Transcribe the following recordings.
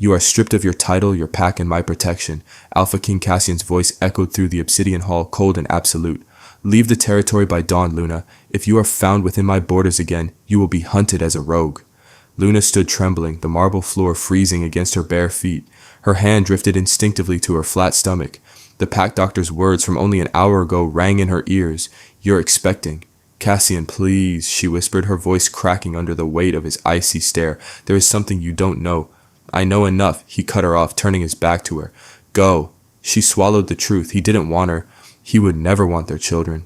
You are stripped of your title, your pack, and my protection. Alpha King Cassian's voice echoed through the obsidian hall, cold and absolute. Leave the territory by dawn, Luna. If you are found within my borders again, you will be hunted as a rogue. Luna stood trembling, the marble floor freezing against her bare feet. Her hand drifted instinctively to her flat stomach. The pack doctor's words from only an hour ago rang in her ears. You're expecting. Cassian, please, she whispered, her voice cracking under the weight of his icy stare. There is something you don't know. I know enough, he cut her off, turning his back to her. Go. She swallowed the truth. He didn't want her. He would never want their children.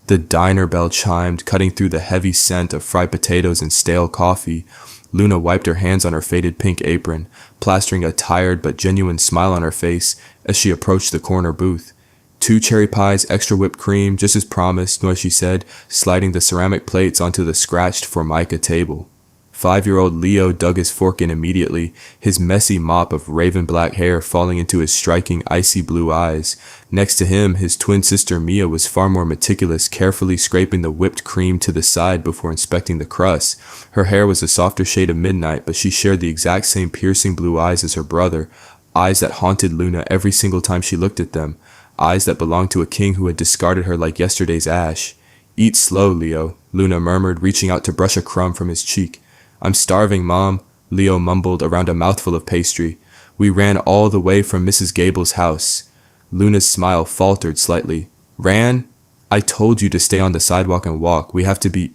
The diner bell chimed, cutting through the heavy scent of fried potatoes and stale coffee. Luna wiped her hands on her faded pink apron, plastering a tired but genuine smile on her face as she approached the corner booth. 2 cherry pies, extra whipped cream, just as promised, she said, sliding the ceramic plates onto the scratched Formica table. 5-year-old Leo dug his fork in immediately, his messy mop of raven black hair falling into his striking icy blue eyes. Next to him, his twin sister Mia was far more meticulous, carefully scraping the whipped cream to the side before inspecting the crust. Her hair was a softer shade of midnight, but she shared the exact same piercing blue eyes as her brother, eyes that haunted Luna every single time she looked at them, eyes that belonged to a king who had discarded her like yesterday's ash. Eat slow, Leo, Luna murmured, reaching out to brush a crumb from his cheek. I'm starving, Mom, Leo mumbled around a mouthful of pastry. We ran all the way from Mrs. Gable's house. Luna's smile faltered slightly. Ran? I told you to stay on the sidewalk and walk. We have to be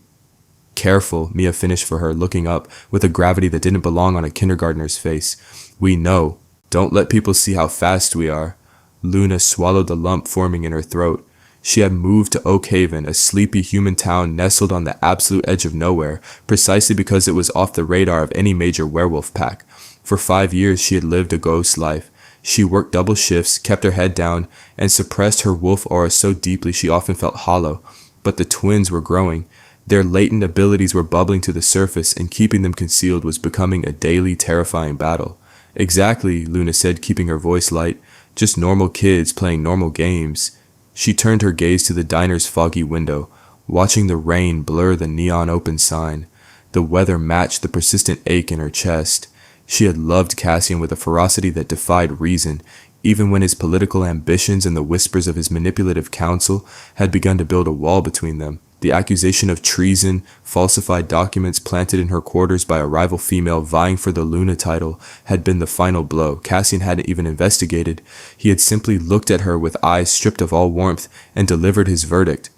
careful, Mia finished for her, looking up with a gravity that didn't belong on a kindergartner's face. We know. Don't let people see how fast we are. Luna swallowed the lump forming in her throat. She had moved to Oak Haven, a sleepy human town nestled on the absolute edge of nowhere, precisely because it was off the radar of any major werewolf pack. For 5 years she had lived a ghost life. She worked double shifts, kept her head down, and suppressed her wolf aura so deeply she often felt hollow. But the twins were growing. Their latent abilities were bubbling to the surface, and keeping them concealed was becoming a daily terrifying battle. Exactly, Luna said, keeping her voice light. Just normal kids playing normal games. She turned her gaze to the diner's foggy window, watching the rain blur the neon open sign. The weather matched the persistent ache in her chest. She had loved Cassian with a ferocity that defied reason, even when his political ambitions and the whispers of his manipulative counsel had begun to build a wall between them. The accusation of treason, falsified documents planted in her quarters by a rival female vying for the Luna title, had been the final blow. Cassian hadn't even investigated. He had simply looked at her with eyes stripped of all warmth and delivered his verdict.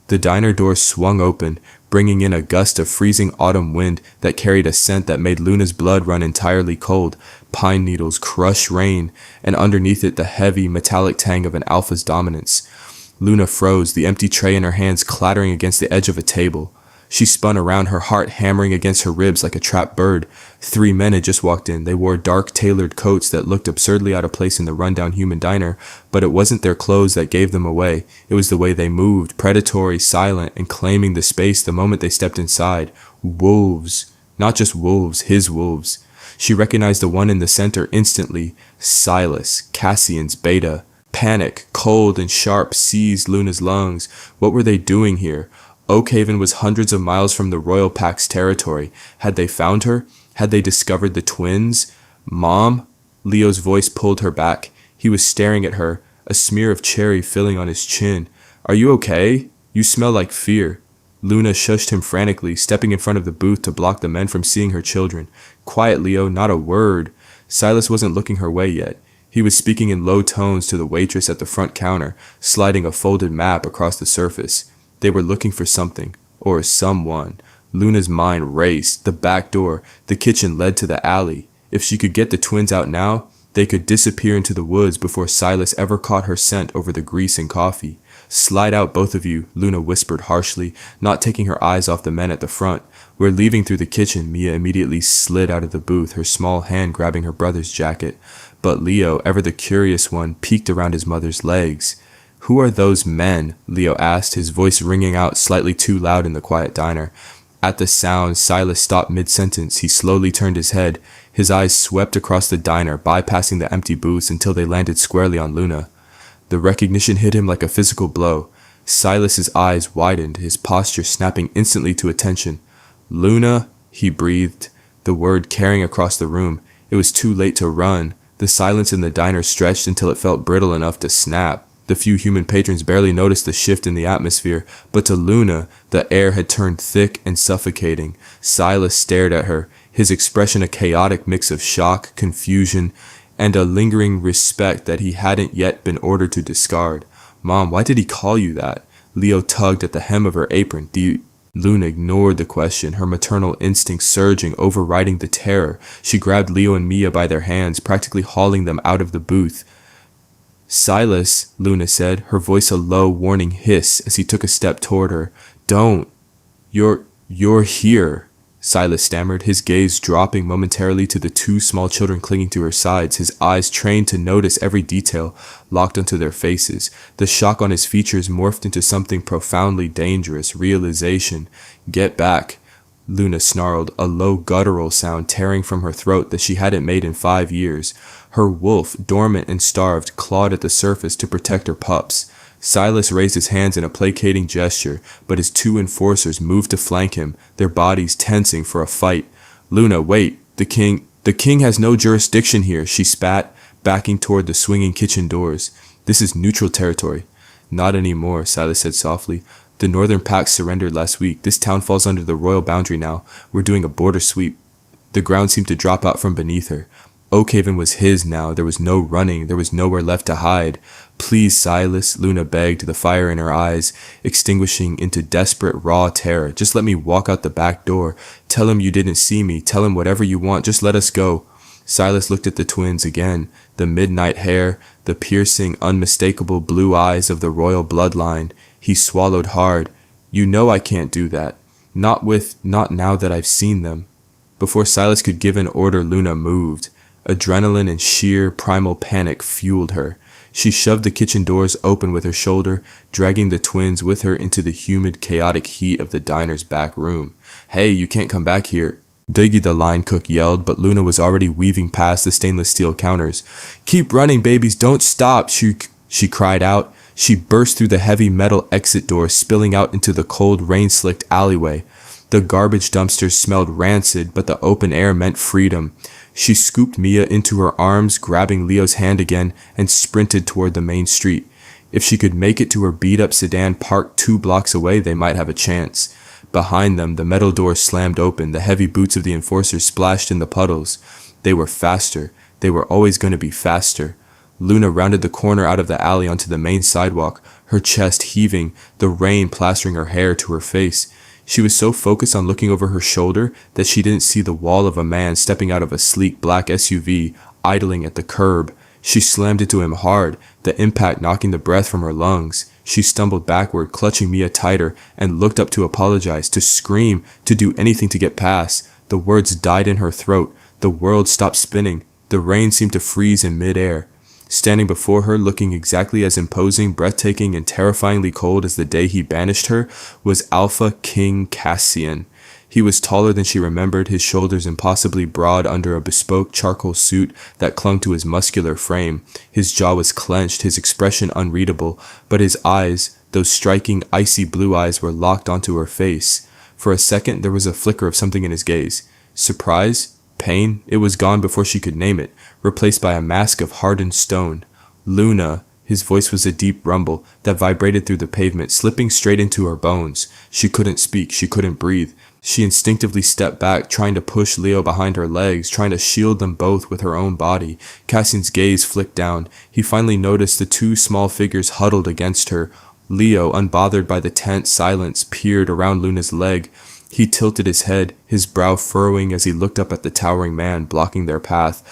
The diner door swung open, bringing in a gust of freezing autumn wind that carried a scent that made Luna's blood run entirely cold. Pine needles, crushed rain, and underneath it the heavy, metallic tang of an alpha's dominance. Luna froze, the empty tray in her hands clattering against the edge of a table. She spun around, her heart hammering against her ribs like a trapped bird. 3 men had just walked in. They wore dark, tailored coats that looked absurdly out of place in the rundown human diner, but it wasn't their clothes that gave them away. It was the way they moved, predatory, silent, and claiming the space the moment they stepped inside. Wolves. Not just wolves, his wolves. She recognized the one in the center instantly. Silas, Cassian's beta. Panic, cold and sharp, seized Luna's lungs. What were they doing here? Oak Haven was hundreds of miles from the Royal Pack's territory. Had they found her? Had they discovered the twins? Mom? Leo's voice pulled her back. He was staring at her, a smear of cherry filling on his chin. Are you okay? You smell like fear. Luna shushed him frantically, stepping in front of the booth to block the men from seeing her children. Quiet, Leo, not a word. Silas wasn't looking her way yet. He was speaking in low tones to the waitress at the front counter, sliding a folded map across the surface. They were looking for something, or someone. Luna's mind raced. The back door, the kitchen led to the alley. If she could get the twins out now, they could disappear into the woods before Silas ever caught her scent over the grease and coffee. Slide out, both of you, Luna whispered harshly, not taking her eyes off the men at the front. We're leaving through the kitchen. Mia immediately slid out of the booth, her small hand grabbing her brother's jacket. But Leo, ever the curious one, peeked around his mother's legs. Who are those men? Leo asked, his voice ringing out slightly too loud in the quiet diner. At the sound, Silas stopped mid-sentence. He slowly turned his head. His eyes swept across the diner, bypassing the empty booths until they landed squarely on Luna. The recognition hit him like a physical blow. Silas's eyes widened, his posture snapping instantly to attention. Luna, he breathed, the word carrying across the room. It was too late to run. The silence in the diner stretched until it felt brittle enough to snap. The few human patrons barely noticed the shift in the atmosphere, but to Luna, the air had turned thick and suffocating. Silas stared at her, his expression a chaotic mix of shock, confusion, and a lingering respect that he hadn't yet been ordered to discard. "Mom, why did he call you that?" Leo tugged at the hem of her apron. Luna ignored the question, her maternal instinct surging, overriding the terror. She grabbed Leo and Mia by their hands, practically hauling them out of the booth. "Silas," Luna said, her voice a low, warning hiss as he took a step toward her. "Don't. You're here," Silas stammered, his gaze dropping momentarily to the two small children clinging to her sides, his eyes trained to notice every detail, locked onto their faces. The shock on his features morphed into something profoundly dangerous, realization. "Get back," Luna snarled, a low guttural sound tearing from her throat that she hadn't made in 5 years. Her wolf, dormant and starved, clawed at the surface to protect her pups. Silas raised his hands in a placating gesture, but his two enforcers moved to flank him, their bodies tensing for a fight. "Luna, wait. The king has no jurisdiction here," she spat, backing toward the swinging kitchen doors. "This is neutral territory." "Not anymore," Silas said softly. "The northern pack surrendered last week. This town falls under the royal boundary now. We're doing a border sweep." The ground seemed to drop out from beneath her. Oakhaven was his now. There was no running. There was nowhere left to hide. "Please, Silas," Luna begged, the fire in her eyes extinguishing into desperate, raw terror. "Just let me walk out the back door. Tell him you didn't see me. Tell him whatever you want. Just let us go." Silas looked at the twins again, the midnight hair, the piercing, unmistakable blue eyes of the royal bloodline. He swallowed hard. "You know I can't do that. Not now that I've seen them." Before Silas could give an order, Luna moved. Adrenaline and sheer, primal panic fueled her. She shoved the kitchen doors open with her shoulder, dragging the twins with her into the humid, chaotic heat of the diner's back room. "Hey, you can't come back here," Diggy the line cook yelled, but Luna was already weaving past the stainless steel counters. "Keep running, babies, don't stop," she cried out. She burst through the heavy metal exit door, spilling out into the cold, rain-slicked alleyway. The garbage dumpsters smelled rancid, but the open air meant freedom. She scooped Mia into her arms, grabbing Leo's hand again, and sprinted toward the main street. If she could make it to her beat-up sedan parked 2 blocks away, they might have a chance. Behind them, the metal door slammed open, the heavy boots of the enforcers splashed in the puddles. They were faster. They were always going to be faster. Luna rounded the corner out of the alley onto the main sidewalk, her chest heaving, the rain plastering her hair to her face. She was so focused on looking over her shoulder that she didn't see the wall of a man stepping out of a sleek black SUV, idling at the curb. She slammed into him hard, the impact knocking the breath from her lungs. She stumbled backward, clutching Mia tighter, and looked up to apologize, to scream, to do anything to get past. The words died in her throat. The world stopped spinning. The rain seemed to freeze in midair. Standing before her, looking exactly as imposing, breathtaking, and terrifyingly cold as the day he banished her, was Alpha King Cassian. He was taller than she remembered, his shoulders impossibly broad under a bespoke charcoal suit that clung to his muscular frame. His jaw was clenched, his expression unreadable, but his eyes, those striking, icy blue eyes, were locked onto her face. For a second, there was a flicker of something in his gaze. Surprise? Pain? It was gone before she could name it, replaced by a mask of hardened stone. "Luna," his voice was a deep rumble that vibrated through the pavement, slipping straight into her bones. She couldn't speak, she couldn't breathe. She instinctively stepped back, trying to push Leo behind her legs, trying to shield them both with her own body. Cassian's gaze flicked down. He finally noticed the 2 small figures huddled against her. Leo, unbothered by the tense silence, peered around Luna's leg. He tilted his head, his brow furrowing as he looked up at the towering man blocking their path.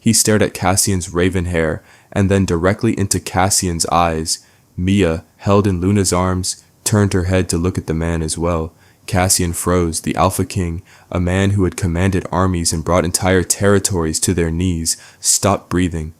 He stared at Cassian's raven hair, and then directly into Cassian's eyes. Mia, held in Luna's arms, turned her head to look at the man as well. Cassian froze, the Alpha King, a man who had commanded armies and brought entire territories to their knees, stopped breathing.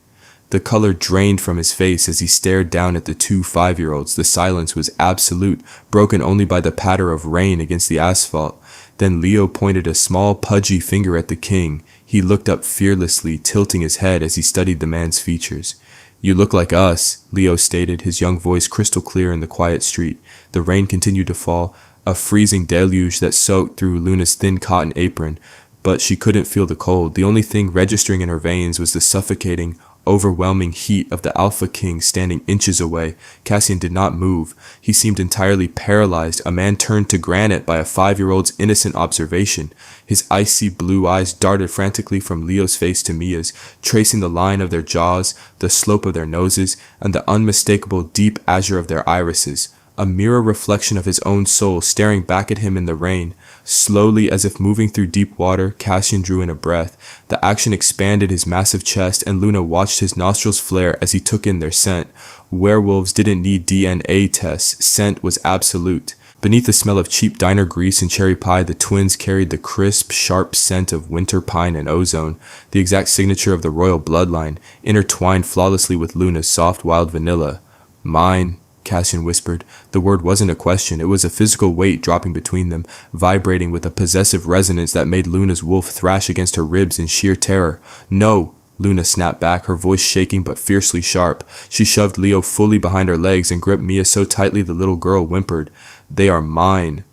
The color drained from his face as he stared down at the 2 5-year-olds. The silence was absolute, broken only by the patter of rain against the asphalt. Then Leo pointed a small, pudgy finger at the king. He looked up fearlessly, tilting his head as he studied the man's features. "You look like us," Leo stated, his young voice crystal clear in the quiet street. The rain continued to fall, a freezing deluge that soaked through Luna's thin cotton apron. but she couldn't feel the cold. The only thing registering in her veins was the suffocating, overwhelming heat of the Alpha King standing inches away. Cassian did not move. He seemed entirely paralyzed, a man turned to granite by a 5-year-old's innocent observation. His icy blue eyes darted frantically from Leo's face to Mia's, tracing the line of their jaws, the slope of their noses, and the unmistakable deep azure of their irises. A mirror reflection of his own soul staring back at him in the rain. Slowly, as if moving through deep water, Cassian drew in a breath. The action expanded his massive chest, and Luna watched his nostrils flare as he took in their scent. Werewolves didn't need DNA tests. Scent was absolute. Beneath the smell of cheap diner grease and cherry pie, the twins carried the crisp, sharp scent of winter pine and ozone, the exact signature of the royal bloodline, intertwined flawlessly with Luna's soft wild vanilla. "Mine," Cassian whispered. The word wasn't a question, it was a physical weight dropping between them, vibrating with a possessive resonance that made Luna's wolf thrash against her ribs in sheer terror. "No!" Luna snapped back, her voice shaking but fiercely sharp. She shoved Leo fully behind her legs and gripped Mia so tightly the little girl whimpered. "They are mine."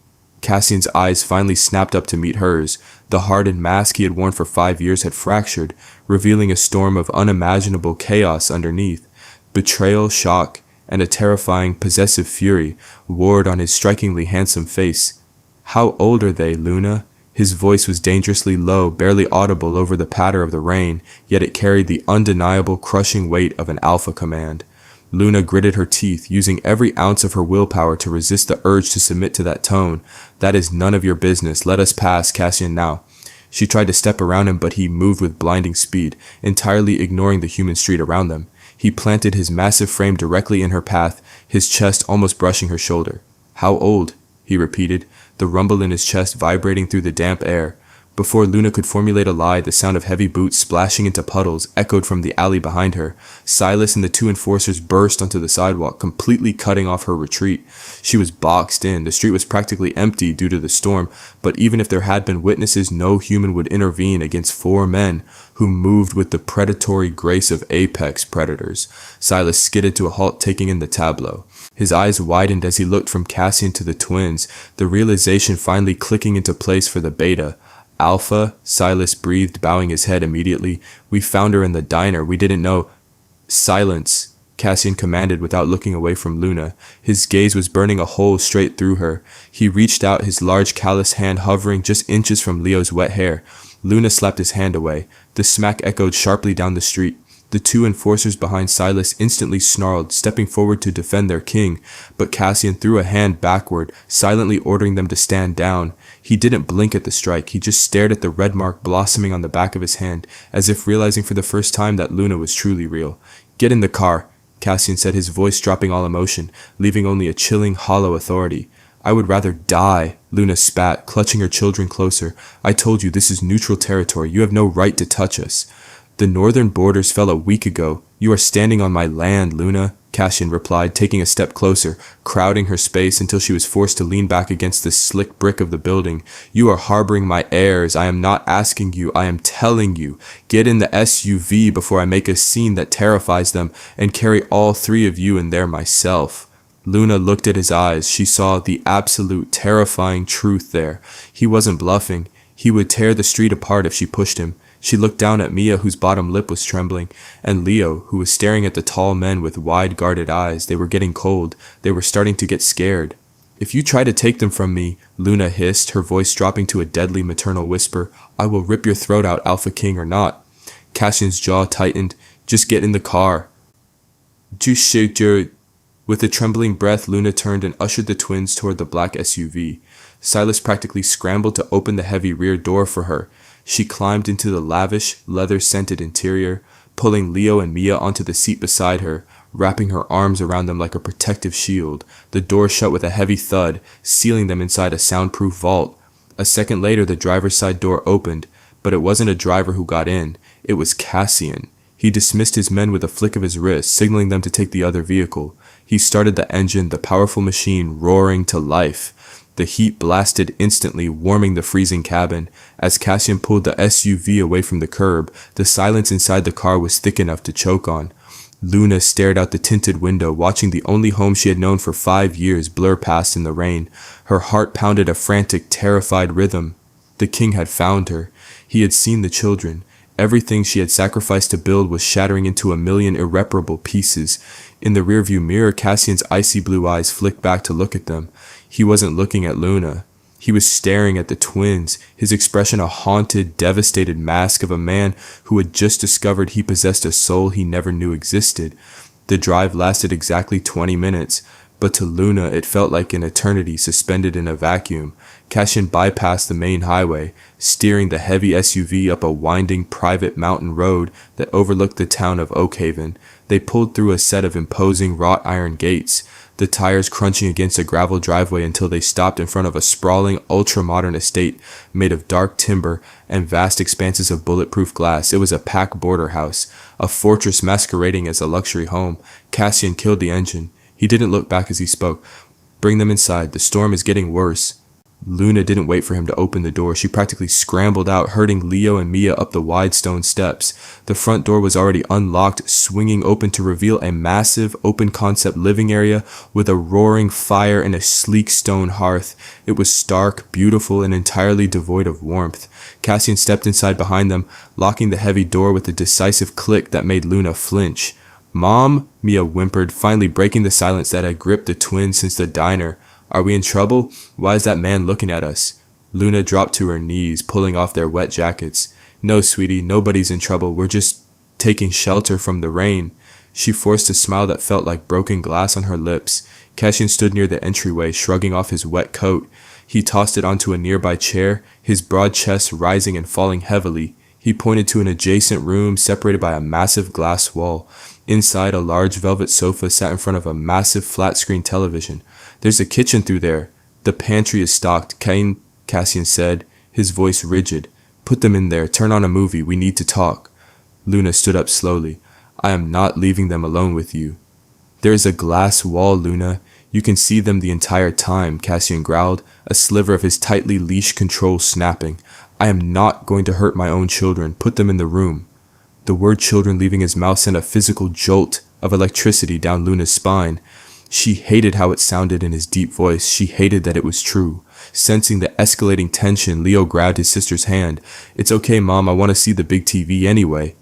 Cassian's eyes finally snapped up to meet hers. The hardened mask he had worn for 5 years had fractured, revealing a storm of unimaginable chaos underneath. Betrayal, shock, and a terrifying, possessive fury warred on his strikingly handsome face. "How old are they, Luna?" His voice was dangerously low, barely audible over the patter of the rain, yet it carried the undeniable, crushing weight of an alpha command. Luna gritted her teeth, using every ounce of her willpower to resist the urge to submit to that tone. "That is none of your business. Let us pass, Cassian, now." She tried to step around him, but he moved with blinding speed, entirely ignoring the human street around them. He planted his massive frame directly in her path, his chest almost brushing her shoulder. "How old?" he repeated, the rumble in his chest vibrating through the damp air. Before Luna could formulate a lie, the sound of heavy boots splashing into puddles echoed from the alley behind her. Silas and the 2 enforcers burst onto the sidewalk, completely cutting off her retreat. She was boxed in. The street was practically empty due to the storm, but even if there had been witnesses, no human would intervene against 4 men who moved with the predatory grace of apex predators. Silas skidded to a halt, taking in the tableau. His eyes widened as he looked from Cassian to the twins, the realization finally clicking into place for the beta. "Alpha," Silas breathed, bowing his head immediately. "We found her in the diner. We didn't know." "Silence," Cassian commanded without looking away from Luna. His gaze was burning a hole straight through her. He reached out, his large callous hand hovering just inches from Leo's wet hair. Luna slapped his hand away. The smack echoed sharply down the street. The 2 enforcers behind Silas instantly snarled, stepping forward to defend their king, but Cassian threw a hand backward, silently ordering them to stand down. He didn't blink at the strike, he just stared at the red mark blossoming on the back of his hand, as if realizing for the first time that Luna was truly real. "Get in the car," Cassian said, his voice dropping all emotion, leaving only a chilling, hollow authority. "I would rather die," Luna spat, clutching her children closer. "I told you, this is neutral territory. You have no right to touch us." "The northern borders fell a week ago. You are standing on my land, Luna," Cassian replied, taking a step closer, crowding her space until she was forced to lean back against the slick brick of the building. "You are harboring my heirs. I am not asking you, I am telling you. Get in the SUV before I make a scene that terrifies them and carry all 3 of you in there myself." Luna looked at his eyes. She saw the absolute terrifying truth there. He wasn't bluffing. He would tear the street apart if she pushed him. She looked down at Mia, whose bottom lip was trembling, and Leo, who was staring at the tall men with wide guarded eyes. They were getting cold. They were starting to get scared. "If you try to take them from me," Luna hissed, her voice dropping to a deadly maternal whisper, "I will rip your throat out, Alpha King or not." Cassian's jaw tightened. "Just get in the car." "Just shoot your..." With a trembling breath, Luna turned and ushered the twins toward the black SUV. Silas practically scrambled to open the heavy rear door for her. She climbed into the lavish, leather-scented interior, pulling Leo and Mia onto the seat beside her, wrapping her arms around them like a protective shield. The door shut with a heavy thud, sealing them inside a soundproof vault. A second later, the driver's side door opened, but it wasn't a driver who got in. It was Cassian. He dismissed his men with a flick of his wrist, signaling them to take the other vehicle. He started the engine, the powerful machine roaring to life. The heat blasted instantly, warming the freezing cabin. As Cassian pulled the SUV away from the curb, the silence inside the car was thick enough to choke on. Luna stared out the tinted window, watching the only home she had known for 5 years blur past in the rain. Her heart pounded a frantic, terrified rhythm. The king had found her. He had seen the children. Everything she had sacrificed to build was shattering into a million irreparable pieces. In the rearview mirror, Cassian's icy blue eyes flicked back to look at them. He wasn't looking at Luna. He was staring at the twins, his expression a haunted, devastated mask of a man who had just discovered he possessed a soul he never knew existed. The drive lasted exactly 20 minutes, but to Luna it felt like an eternity suspended in a vacuum. Cassian bypassed the main highway, steering the heavy SUV up a winding private mountain road that overlooked the town of Oakhaven. They pulled through a set of imposing wrought iron gates, the tires crunching against a gravel driveway until they stopped in front of a sprawling, ultra-modern estate made of dark timber and vast expanses of bulletproof glass. It was a pack border house, a fortress masquerading as a luxury home. Cassian killed the engine. He didn't look back as he spoke. "Bring them inside. The storm is getting worse." Luna didn't wait for him to open the door. She practically scrambled out, herding Leo and Mia up the wide stone steps. The front door was already unlocked, swinging open to reveal a massive, open-concept living area with a roaring fire and a sleek stone hearth. It was stark, beautiful, and entirely devoid of warmth. Cassian stepped inside behind them, locking the heavy door with a decisive click that made Luna flinch. "Mom," Mia whimpered, finally breaking the silence that had gripped the twins since the diner. "Are we in trouble? Why is that man looking at us?" Luna dropped to her knees, pulling off their wet jackets. "No, sweetie, nobody's in trouble. We're just taking shelter from the rain." She forced a smile that felt like broken glass on her lips. Cassian stood near the entryway, shrugging off his wet coat. He tossed it onto a nearby chair, his broad chest rising and falling heavily. He pointed to an adjacent room separated by a massive glass wall. Inside, a large velvet sofa sat in front of a massive flat-screen television. "There's a kitchen through there. The pantry is stocked," Cassian said, his voice rigid. "Put them in there. Turn on a movie. We need to talk." Luna stood up slowly. "I am not leaving them alone with you." "There is a glass wall, Luna. You can see them the entire time," Cassian growled, a sliver of his tightly leashed control snapping. "I am not going to hurt my own children. Put them in the room." The word children leaving his mouth sent a physical jolt of electricity down Luna's spine. She hated how it sounded in his deep voice. She hated that it was true. Sensing the escalating tension, Leo grabbed his sister's hand. "It's okay, Mom. I want to see the big TV anyway."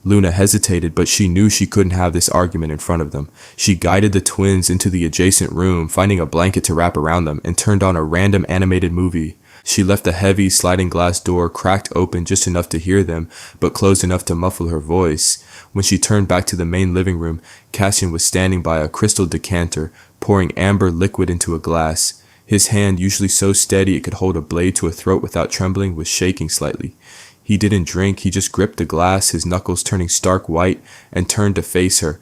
Luna hesitated, but she knew she couldn't have this argument in front of them. She guided the twins into the adjacent room, finding a blanket to wrap around them, and turned on a random animated movie. She left the heavy sliding glass door cracked open just enough to hear them, but closed enough to muffle her voice. When she turned back to the main living room, Cassian was standing by a crystal decanter, pouring amber liquid into a glass. His hand, usually so steady it could hold a blade to a throat without trembling, was shaking slightly. He didn't drink, he just gripped the glass, his knuckles turning stark white, and turned to face her.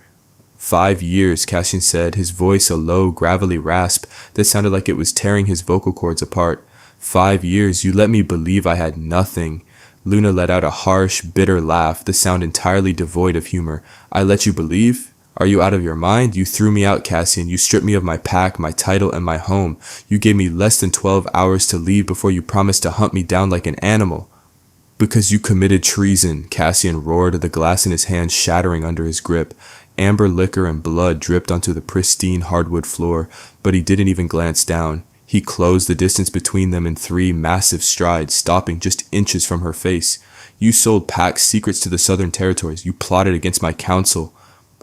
5 years, Cassian said, his voice a low, gravelly rasp that sounded like it was tearing his vocal cords apart. 5 years, you let me believe I had nothing. Luna let out a harsh, bitter laugh, the sound entirely devoid of humor. "I let you believe? Are you out of your mind? You threw me out, Cassian. You stripped me of my pack, my title, and my home. You gave me less than 12 hours to leave before you promised to hunt me down like an animal." "Because you committed treason," Cassian roared, the glass in his hand shattering under his grip. Amber liquor and blood dripped onto the pristine hardwood floor, but he didn't even glance down. He closed the distance between them in 3 massive strides, stopping just inches from her face. "You sold Pack's secrets to the Southern Territories. You plotted against my counsel."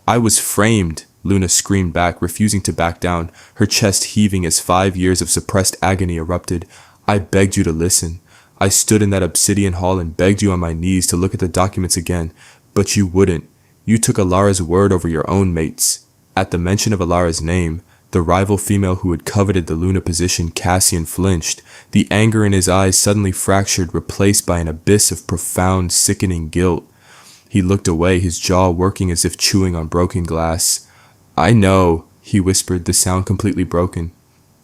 "I was framed," Luna screamed back, refusing to back down, her chest heaving as 5 years of suppressed agony erupted. "I begged you to listen. I stood in that obsidian hall and begged you on my knees to look at the documents again, but you wouldn't. You took Alara's word over your own mates." At the mention of Alara's name, the rival female who had coveted the Luna position, Cassian flinched. The anger in his eyes suddenly fractured, replaced by an abyss of profound, sickening guilt. He looked away, his jaw working as if chewing on broken glass. "I know," he whispered, the sound completely broken.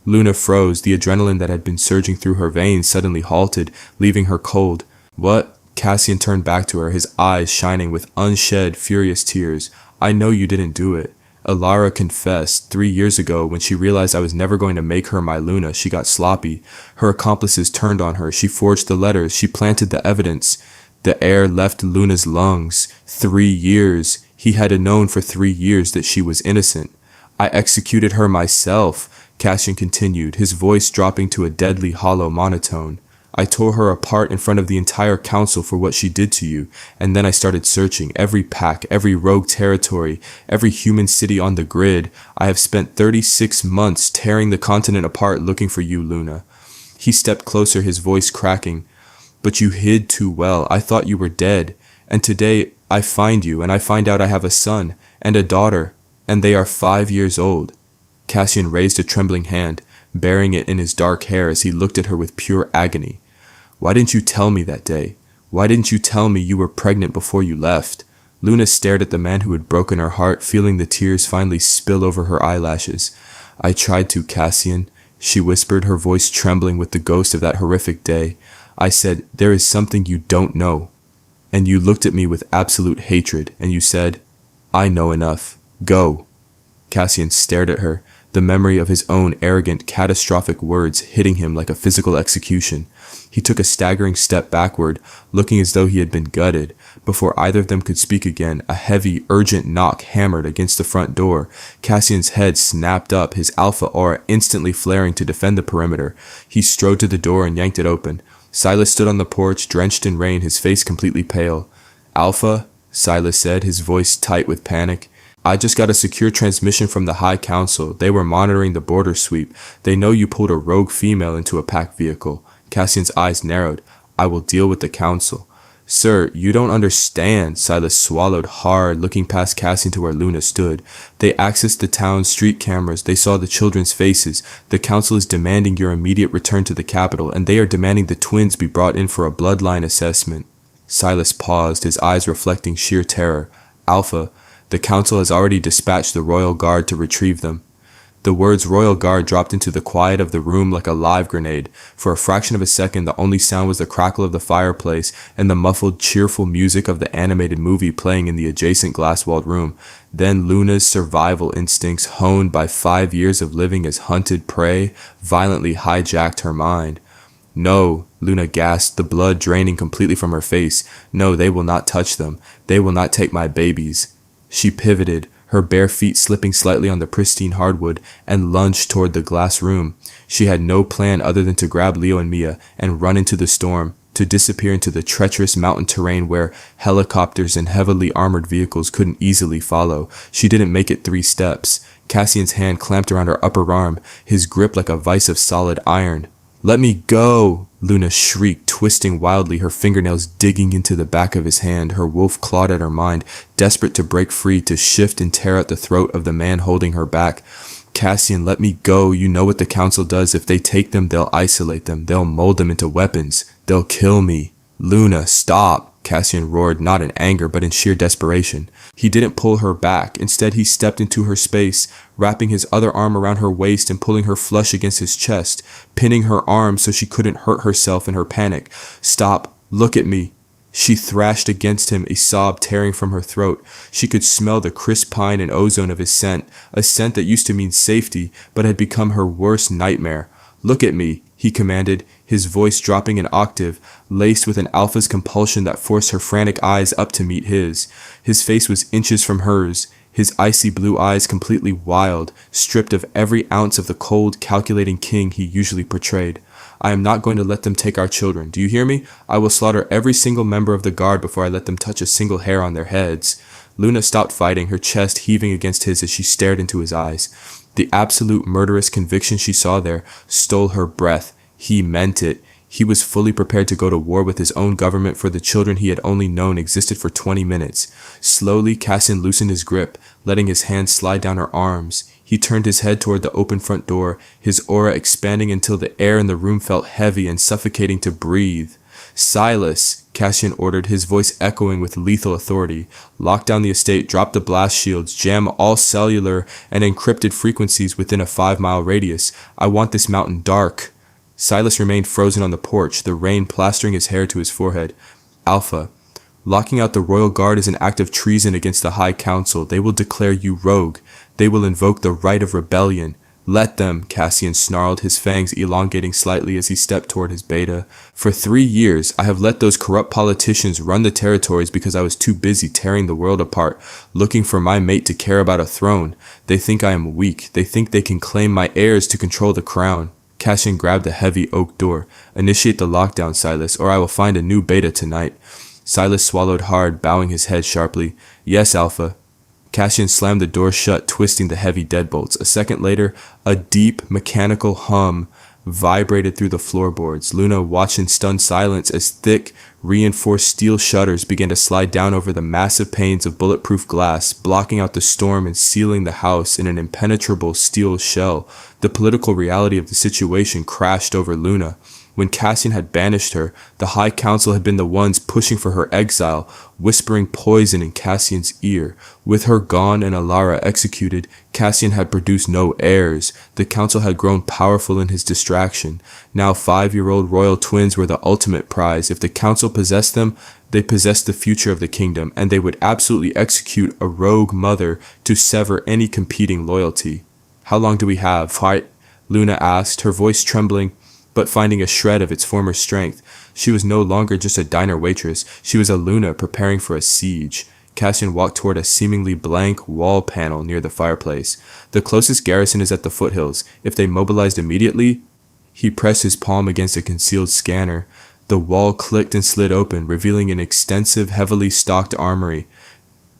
Luna froze, the adrenaline that had been surging through her veins suddenly halted, leaving her cold. "What?" Cassian turned back to her, his eyes shining with unshed, furious tears. "I know you didn't do it. Alara confessed 3 years ago when she realized I was never going to make her my Luna. She got sloppy. Her accomplices turned on her. She forged the letters. She planted the evidence. The air left Luna's lungs. 3 years. He had known for 3 years that she was innocent. I executed her myself," Cassian continued, his voice dropping to a deadly hollow monotone. I tore her apart in front of the entire council for what she did to you, and then I started searching every pack, every rogue territory, every human city on the grid. I have spent 36 months tearing the continent apart looking for you, Luna." He stepped closer, his voice cracking. "But you hid too well. I thought you were dead. And today I find you, and I find out I have a son and a daughter, and they are 5 years old." Cassian raised a trembling hand, burying it in his dark hair as he looked at her with pure agony. "Why didn't you tell me that day? Why didn't you tell me you were pregnant before you left?" Luna stared at the man who had broken her heart, feeling the tears finally spill over her eyelashes. "I tried to, Cassian," she whispered, her voice trembling with the ghost of that horrific day. "I said, there is something you don't know. And you looked at me with absolute hatred, and you said, 'I know enough. Go.'" Cassian stared at her, the memory of his own arrogant, catastrophic words hitting him like a physical execution. He took a staggering step backward, looking as though he had been gutted. Before either of them could speak again, a heavy, urgent knock hammered against the front door. Cassian's head snapped up, his alpha aura instantly flaring to defend the perimeter. He strode to the door and yanked it open. Silas stood on the porch, drenched in rain, his face completely pale. "Alpha," Silas said, his voice tight with panic. "I just got a secure transmission from the High Council. They were monitoring the border sweep. They know you pulled a rogue female into a pack vehicle." Cassian's eyes narrowed. "I will deal with the Council." "Sir, you don't understand." Silas swallowed hard, looking past Cassian to where Luna stood. "They accessed the town's street cameras. They saw the children's faces. The Council is demanding your immediate return to the capital, and they are demanding the twins be brought in for a bloodline assessment." Silas paused, his eyes reflecting sheer terror. "Alpha, the Council has already dispatched the Royal Guard to retrieve them." The words Royal Guard dropped into the quiet of the room like a live grenade. For a fraction of a second, the only sound was the crackle of the fireplace and the muffled, cheerful music of the animated movie playing in the adjacent glass-walled room. Then Luna's survival instincts, honed by 5 years of living as hunted prey, violently hijacked her mind. "No," Luna gasped, the blood draining completely from her face. "No, they will not touch them. They will not take my babies." She pivoted, her bare feet slipping slightly on the pristine hardwood, and lunged toward the glass room. She had no plan other than to grab Leo and Mia and run into the storm, to disappear into the treacherous mountain terrain where helicopters and heavily armored vehicles couldn't easily follow. She didn't make it 3 steps. Cassian's hand clamped around her upper arm, his grip like a vice of solid iron. "Let me go!" Luna shrieked, twisting wildly, her fingernails digging into the back of his hand. Her wolf clawed at her mind, desperate to break free, to shift and tear at the throat of the man holding her back. "Cassian, let me go. You know what the Council does. If they take them, they'll isolate them. They'll mold them into weapons. They'll kill me." "Luna, stop!" Cassian roared, not in anger, but in sheer desperation. He didn't pull her back. Instead, he stepped into her space, wrapping his other arm around her waist and pulling her flush against his chest, pinning her arm so she couldn't hurt herself in her panic. "Stop. Look at me." She thrashed against him, a sob tearing from her throat. She could smell the crisp pine and ozone of his scent, a scent that used to mean safety, but had become her worst nightmare. "Look at me," he commanded, his voice dropping an octave, laced with an alpha's compulsion that forced her frantic eyes up to meet his. His face was inches from hers, his icy blue eyes completely wild, stripped of every ounce of the cold, calculating king he usually portrayed. "I am not going to let them take our children. Do you hear me? I will slaughter every single member of the guard before I let them touch a single hair on their heads." Luna stopped fighting, her chest heaving against his as she stared into his eyes. The absolute murderous conviction she saw there stole her breath. He meant it. He was fully prepared to go to war with his own government for the children he had only known existed for 20 minutes. Slowly, Cassian loosened his grip, letting his hands slide down her arms. He turned his head toward the open front door, his aura expanding until the air in the room felt heavy and suffocating to breathe. "Silas," Cassian ordered, his voice echoing with lethal authority. "Lock down the estate, drop the blast shields, jam all cellular and encrypted frequencies within a 5-mile radius. I want this mountain dark." Silas remained frozen on the porch, the rain plastering his hair to his forehead. "Alpha, locking out the Royal Guard is an act of treason against the High Council. They will declare you rogue. They will invoke the right of rebellion. Let them," Cassian snarled, his fangs elongating slightly as he stepped toward his beta. "For 3 years, I have let those corrupt politicians run the territories because I was too busy tearing the world apart, looking for my mate to care about a throne. They think I am weak. They think they can claim my heirs to control the crown." Cassian grabbed the heavy oak door. Initiate the lockdown, Silas, or I will find a new beta tonight. Silas swallowed hard, bowing his head sharply. Yes, Alpha. Cassian slammed the door shut, twisting the heavy deadbolts. A second later, a deep, mechanical hum vibrated through the floorboards. Luna watched in stunned silence as thick, reinforced steel shutters began to slide down over the massive panes of bulletproof glass, blocking out the storm and sealing the house in an impenetrable steel shell. The political reality of the situation crashed over Luna. When Cassian had banished her, the High Council had been the ones pushing for her exile, whispering poison in Cassian's ear. With her gone and Alara executed, Cassian had produced no heirs. The Council had grown powerful in his distraction. Now 5-year-old royal twins were the ultimate prize. If the Council possessed them, they possessed the future of the kingdom, and they would absolutely execute a rogue mother to sever any competing loyalty. How long do we have? Fight? Luna asked, her voice trembling, but finding a shred of its former strength. She was no longer just a diner waitress. She was a Luna preparing for a siege. Cassian walked toward a seemingly blank wall panel near the fireplace. The closest garrison is at the foothills. If they mobilized immediately... He pressed his palm against a concealed scanner. The wall clicked and slid open, revealing an extensive, heavily stocked armory.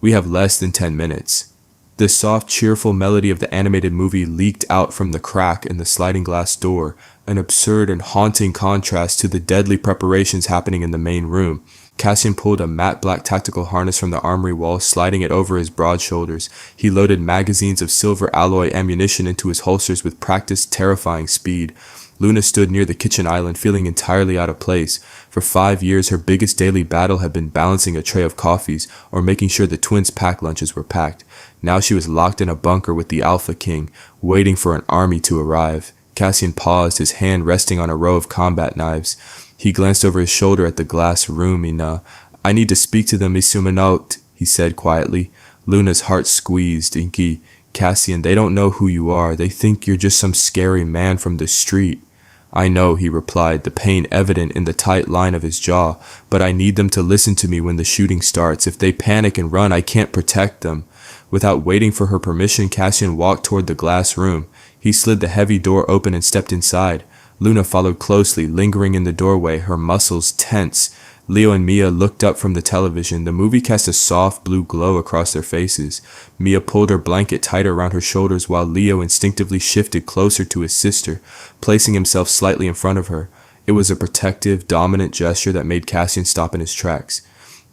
We have less than 10 minutes. The soft, cheerful melody of the animated movie leaked out from the crack in the sliding glass door, an absurd and haunting contrast to the deadly preparations happening in the main room. Cassian pulled a matte black tactical harness from the armory wall, sliding it over his broad shoulders. He loaded magazines of silver alloy ammunition into his holsters with practiced, terrifying speed. Luna stood near the kitchen island, feeling entirely out of place. For 5 years, her biggest daily battle had been balancing a tray of coffees or making sure the twins' pack lunches were packed. Now she was locked in a bunker with the Alpha King, waiting for an army to arrive. Cassian paused, his hand resting on a row of combat knives. He glanced over his shoulder at the glass room. I need to speak to them, Isumanot, he said quietly. Luna's heart squeezed. Inky, Cassian, they don't know who you are. They think you're just some scary man from the street. I know, he replied, the pain evident in the tight line of his jaw, but I need them to listen to me when the shooting starts. If they panic and run, I can't protect them. Without waiting for her permission, Cassian walked toward the glass room. He slid the heavy door open and stepped inside. Luna followed closely, lingering in the doorway, her muscles tense. Leo and Mia looked up from the television. The movie cast a soft blue glow across their faces. Mia pulled her blanket tighter around her shoulders while Leo instinctively shifted closer to his sister, placing himself slightly in front of her. It was a protective, dominant gesture that made Cassian stop in his tracks.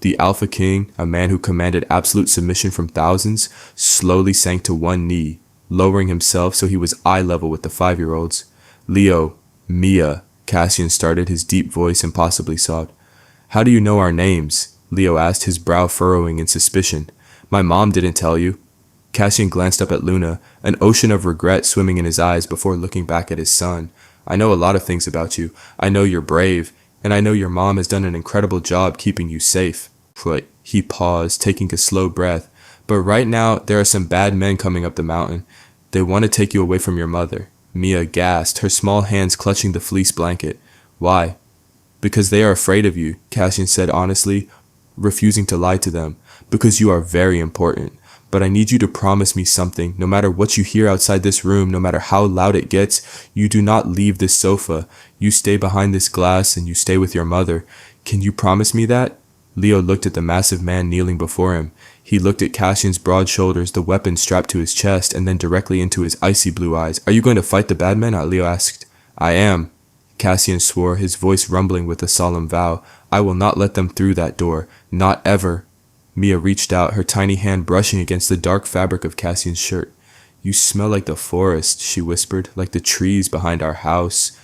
The Alpha King, a man who commanded absolute submission from thousands, slowly sank to one knee, lowering himself so he was eye level with the 5-year-olds. Leo, Mia, Cassian started, his deep voice impossibly soft. How do you know our names? Leo asked, his brow furrowing in suspicion. My mom didn't tell you. Cassian glanced up at Luna, an ocean of regret swimming in his eyes before looking back at his son. I know a lot of things about you. I know you're brave, and I know your mom has done an incredible job keeping you safe. He paused, taking a slow breath. But right now, there are some bad men coming up the mountain. They want to take you away from your mother. Mia gasped, her small hands clutching the fleece blanket. Why? Because they are afraid of you, Cassian said honestly, refusing to lie to them. Because you are very important. But I need you to promise me something. No matter what you hear outside this room, no matter how loud it gets, you do not leave this sofa. You stay behind this glass and you stay with your mother. Can you promise me that? Leo looked at the massive man kneeling before him. He looked at Cassian's broad shoulders, the weapon strapped to his chest, and then directly into his icy blue eyes. Are you going to fight the bad men? Leo asked. I am. Cassian swore, his voice rumbling with a solemn vow. I will not let them through that door. Not ever. Mia reached out, her tiny hand brushing against the dark fabric of Cassian's shirt. You smell like the forest, she whispered, like the trees behind our house.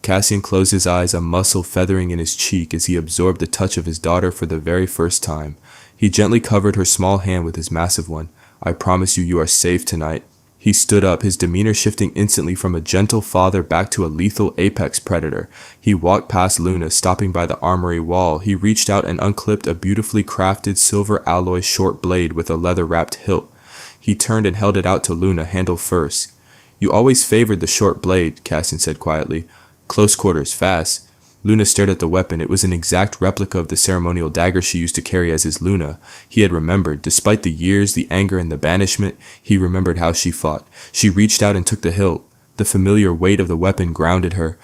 Cassian closed his eyes, a muscle feathering in his cheek as he absorbed the touch of his daughter for the very first time. He gently covered her small hand with his massive one. I promise you, you are safe tonight. He stood up, his demeanor shifting instantly from a gentle father back to a lethal apex predator. He walked past Luna, stopping by the armory wall. He reached out and unclipped a beautifully crafted silver alloy short blade with a leather-wrapped hilt. He turned and held it out to Luna, handle first. You always favored the short blade, Cassian said quietly. Close quarters, fast. Luna stared at the weapon. It was an exact replica of the ceremonial dagger she used to carry as his Luna. He had remembered. Despite the years, the anger, and the banishment, he remembered how she fought. She reached out and took the hilt. The familiar weight of the weapon grounded her.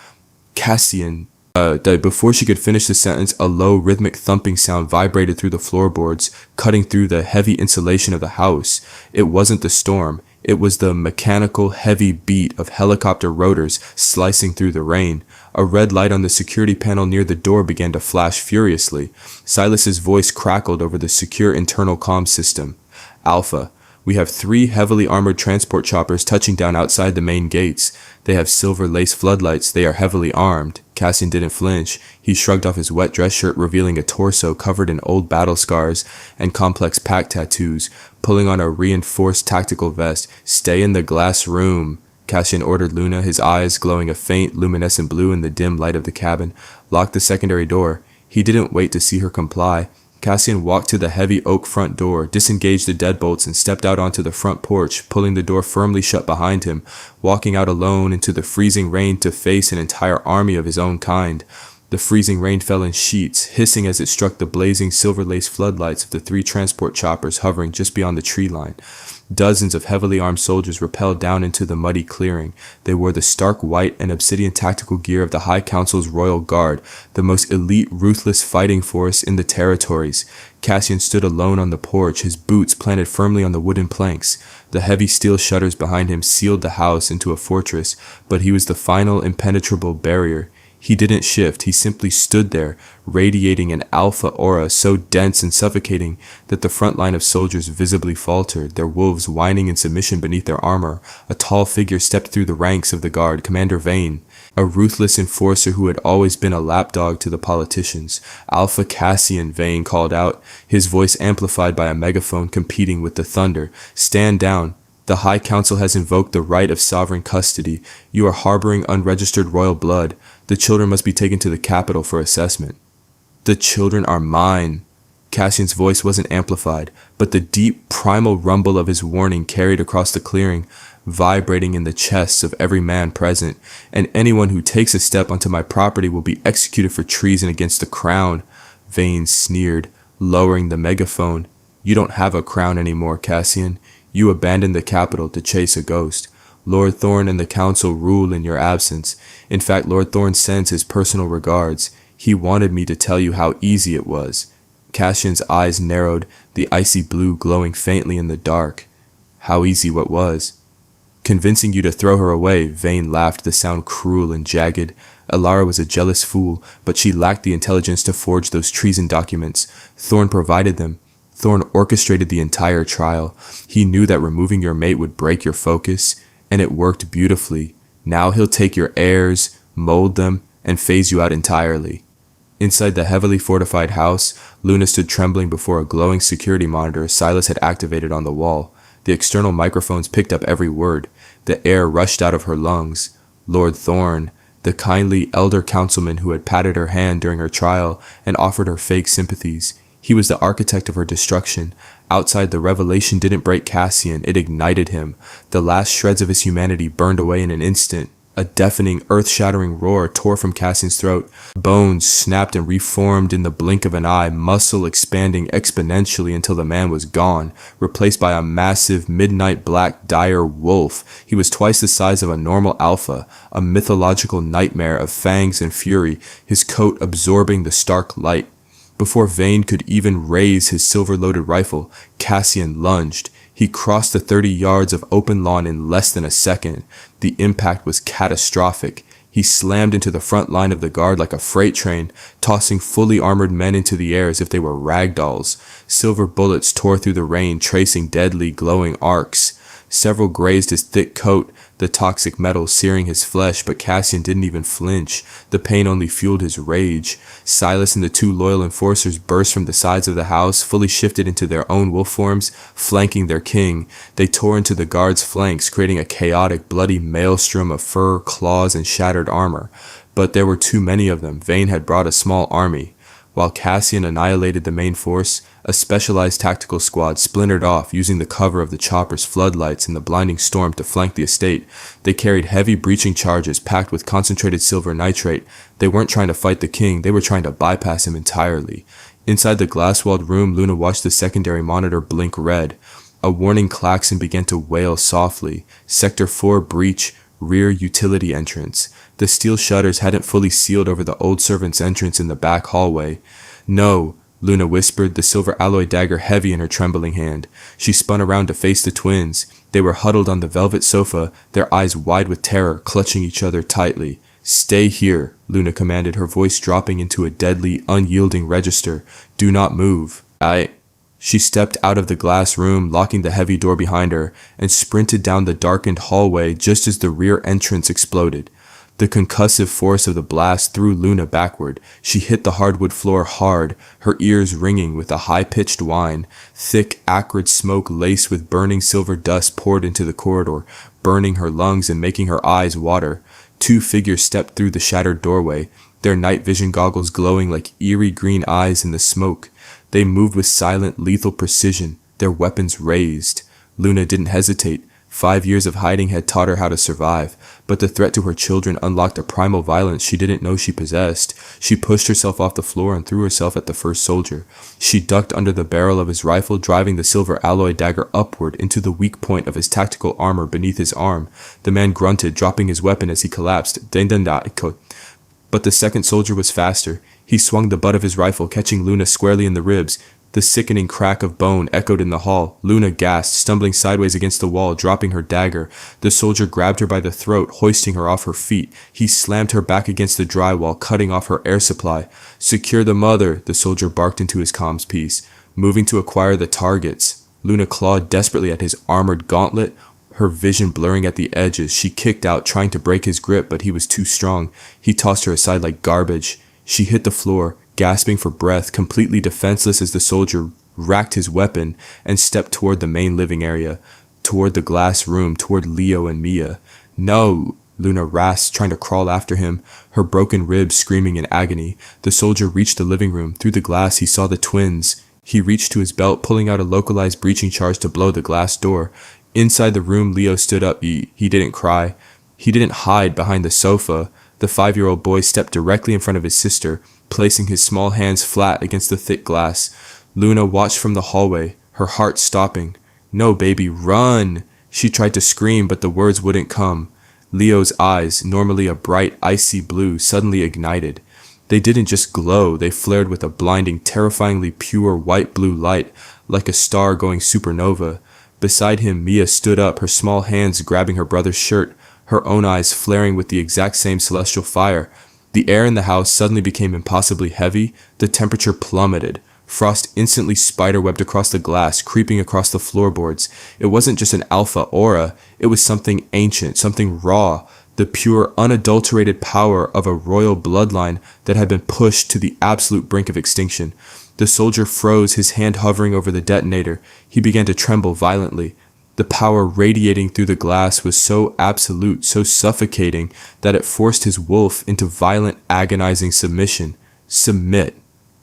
Cassian. Before she could finish the sentence, a low, rhythmic thumping sound vibrated through the floorboards, cutting through the heavy insulation of the house. It wasn't the storm. It was the mechanical, heavy beat of helicopter rotors slicing through the rain. A red light on the security panel near the door began to flash furiously. Silas's voice crackled over the secure internal comm system. Alpha, we have 3 heavily armored transport choppers touching down outside the main gates. They have silver lace floodlights. They are heavily armed. Cassian didn't flinch. He shrugged off his wet dress shirt, revealing a torso covered in old battle scars and complex pack tattoos, pulling on a reinforced tactical vest. Stay in the glass room, Cassian ordered Luna, his eyes glowing a faint, luminescent blue in the dim light of the cabin. Lock the secondary door. He didn't wait to see her comply. Cassian walked to the heavy oak front door, disengaged the deadbolts, and stepped out onto the front porch, pulling the door firmly shut behind him, walking out alone into the freezing rain to face an entire army of his own kind. The freezing rain fell in sheets, hissing as it struck the blazing silver-laced floodlights of the 3 transport choppers hovering just beyond the tree line. Dozens of heavily armed soldiers rappelled down into the muddy clearing. They wore the stark white and obsidian tactical gear of the High Council's Royal Guard, the most elite, ruthless fighting force in the territories. Cassian stood alone on the porch, his boots planted firmly on the wooden planks. The heavy steel shutters behind him sealed the house into a fortress, but he was the final impenetrable barrier. He didn't shift, he simply stood there, radiating an alpha aura so dense and suffocating that the front line of soldiers visibly faltered, their wolves whining in submission beneath their armor. A tall figure stepped through the ranks of the guard, Commander Vane, a ruthless enforcer who had always been a lapdog to the politicians. Alpha Cassian, Vane called out, his voice amplified by a megaphone competing with the thunder. Stand down. The High Council has invoked the right of sovereign custody. You are harboring unregistered royal blood. The children must be taken to the capital for assessment. The children are mine. Cassian's voice wasn't amplified, but the deep, primal rumble of his warning carried across the clearing, vibrating in the chests of every man present. And anyone who takes a step onto my property will be executed for treason against the crown. Vane sneered, lowering the megaphone. You don't have a crown anymore, Cassian. You abandoned the capital to chase a ghost. Lord Thorn and the council rule in your absence. In fact, Lord Thorn sends his personal regards. He wanted me to tell you how easy it was. Cassian's eyes narrowed, the icy blue glowing faintly in the dark. How easy what was? Convincing you to throw her away, Vane laughed, the sound cruel and jagged. Alara was a jealous fool, but she lacked the intelligence to forge those treason documents. Thorn provided them. Thorn orchestrated the entire trial. He knew that removing your mate would break your focus, and it worked beautifully. Now he'll take your heirs, mold them, and phase you out entirely. Inside the heavily fortified house, Luna stood trembling before a glowing security monitor Silas had activated on the wall. The external microphones picked up every word. The air rushed out of her lungs. Lord Thorn, the kindly elder councilman who had patted her hand during her trial and offered her fake sympathies. He was the architect of her destruction. Outside, the revelation didn't break Cassian, it ignited him. The last shreds of his humanity burned away in an instant. A deafening, earth-shattering roar tore from Cassian's throat. Bones snapped and reformed in the blink of an eye, muscle expanding exponentially until the man was gone, replaced by a massive, midnight black dire wolf. He was twice the size of a normal alpha, a mythological nightmare of fangs and fury, his coat absorbing the stark light. Before Vane could even raise his silver-loaded rifle, Cassian lunged. He crossed the 30 yards of open lawn in less than a second. The impact was catastrophic. He slammed into the front line of the guard like a freight train, tossing fully armored men into the air as if they were rag dolls. Silver bullets tore through the rain, tracing deadly, glowing arcs. Several grazed his thick coat, the toxic metal searing his flesh, but Cassian didn't even flinch. The pain only fueled his rage. Silas and the 2 loyal enforcers burst from the sides of the house, fully shifted into their own wolf forms, flanking their king. They tore into the guards' flanks, creating a chaotic, bloody maelstrom of fur, claws, and shattered armor. But there were too many of them. Vane had brought a small army. While Cassian annihilated the main force, a specialized tactical squad splintered off, using the cover of the chopper's floodlights in the blinding storm to flank the estate. They carried heavy breaching charges packed with concentrated silver nitrate. They weren't trying to fight the king, they were trying to bypass him entirely. Inside the glass-walled room, Luna watched the secondary monitor blink red. A warning klaxon began to wail softly. Sector 4 breach. rear utility entrance. The steel shutters hadn't fully sealed over the old servant's entrance in the back hallway. "No," Luna whispered, the silver alloy dagger heavy in her trembling hand. She spun around to face the twins. They were huddled on the velvet sofa, their eyes wide with terror, clutching each other tightly. "Stay here," Luna commanded, her voice dropping into a deadly, unyielding register. "Do not move." She stepped out of the glass room, locking the heavy door behind her, and sprinted down the darkened hallway just as the rear entrance exploded. The concussive force of the blast threw Luna backward. She hit the hardwood floor hard, her ears ringing with a high-pitched whine. Thick, acrid smoke laced with burning silver dust poured into the corridor, burning her lungs and making her eyes water. Two figures stepped through the shattered doorway, their night vision goggles glowing like eerie green eyes in the smoke. They moved with silent, lethal precision, their weapons raised. Luna didn't hesitate. 5 years of hiding had taught her how to survive, but the threat to her children unlocked a primal violence she didn't know she possessed. She pushed herself off the floor and threw herself at the first soldier. She ducked under the barrel of his rifle, driving the silver alloy dagger upward into the weak point of his tactical armor beneath his arm. The man grunted, dropping his weapon as he collapsed. But the second soldier was faster. He swung the butt of his rifle, catching Luna squarely in the ribs. The sickening crack of bone echoed in the hall. Luna gasped, stumbling sideways against the wall, dropping her dagger. The soldier grabbed her by the throat, hoisting her off her feet. He slammed her back against the drywall, cutting off her air supply. "Secure the mother," the soldier barked into his comms piece. Moving to acquire the targets. Luna clawed desperately at his armored gauntlet, her vision blurring at the edges. She kicked out, trying to break his grip, but he was too strong. He tossed her aside like garbage. She hit the floor, gasping for breath, completely defenseless as the soldier racked his weapon and stepped toward the main living area, toward the glass room, toward Leo and Mia. "No!" Luna rasped, trying to crawl after him, her broken ribs screaming in agony. The soldier reached the living room. Through the glass, he saw the twins. He reached to his belt, pulling out a localized breaching charge to blow the glass door. Inside the room, Leo stood up. He didn't cry. He didn't hide behind the sofa. The 5-year-old boy stepped directly in front of his sister, placing his small hands flat against the thick glass. Luna watched from the hallway, her heart stopping. "No, baby, run!" She tried to scream, but the words wouldn't come. Leo's eyes, normally a bright, icy blue, suddenly ignited. They didn't just glow, they flared with a blinding, terrifyingly pure white-blue light, like a star going supernova. Beside him, Mia stood up, her small hands grabbing her brother's shirt, her own eyes flaring with the exact same celestial fire. The air in the house suddenly became impossibly heavy. The temperature plummeted. Frost instantly spiderwebbed across the glass, creeping across the floorboards. It wasn't just an alpha aura, it was something ancient, something raw, the pure, unadulterated power of a royal bloodline that had been pushed to the absolute brink of extinction. The soldier froze, his hand hovering over the detonator. He began to tremble violently. The power radiating through the glass was so absolute, so suffocating, that it forced his wolf into violent, agonizing submission. "Submit."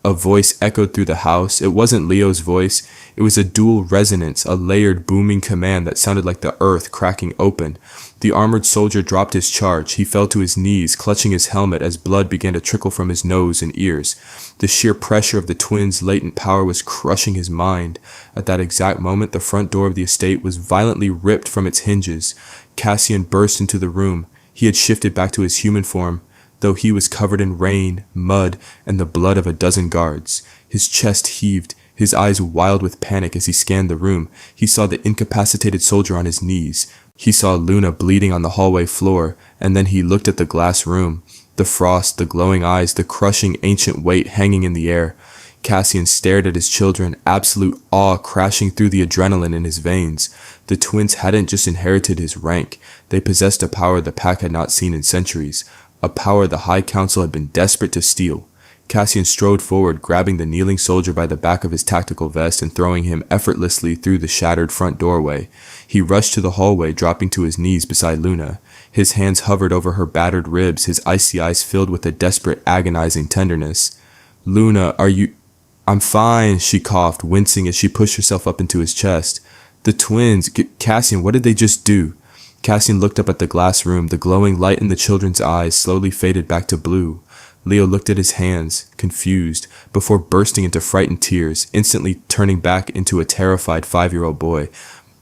A voice echoed through the house. It wasn't Leo's voice. It was a dual resonance, a layered, booming command that sounded like the earth cracking open. The armored soldier dropped his charge. He fell to his knees, clutching his helmet as blood began to trickle from his nose and ears. The sheer pressure of the twins' latent power was crushing his mind. At that exact moment, the front door of the estate was violently ripped from its hinges. Cassian burst into the room. He had shifted back to his human form, though he was covered in rain, mud, and the blood of a dozen guards. His chest heaved, his eyes wild with panic as he scanned the room. He saw the incapacitated soldier on his knees. He saw Luna bleeding on the hallway floor, and then he looked at the glass room. The frost, the glowing eyes, the crushing ancient weight hanging in the air. Cassian stared at his children, absolute awe crashing through the adrenaline in his veins. The twins hadn't just inherited his rank, they possessed a power the pack had not seen in centuries. A power the High Council had been desperate to steal. Cassian strode forward, grabbing the kneeling soldier by the back of his tactical vest and throwing him effortlessly through the shattered front doorway. He rushed to the hallway, dropping to his knees beside Luna. His hands hovered over her battered ribs, his icy eyes filled with a desperate, agonizing tenderness. "Luna, are you—" "I'm fine," she coughed, wincing as she pushed herself up into his chest. "The twins— Cassian, what did they just do?" Cassian looked up at the glass room. The glowing light in the children's eyes slowly faded back to blue. Leo looked at his hands, confused, before bursting into frightened tears, instantly turning back into a terrified 5-year-old boy.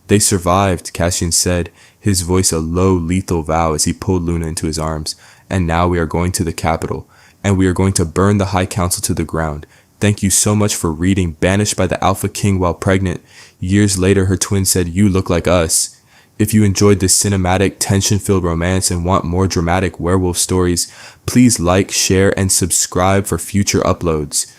They survived, Cassian said, his voice a low, lethal vow as he pulled Luna into his arms. And now we are going to the capital, and we are going to burn the High Council to the ground. Thank you so much for reading Banished by the Alpha King while pregnant. Years later, her twin said, you look like us. If you enjoyed this cinematic, tension-filled romance and want more dramatic werewolf stories, please like, share, and subscribe for future uploads.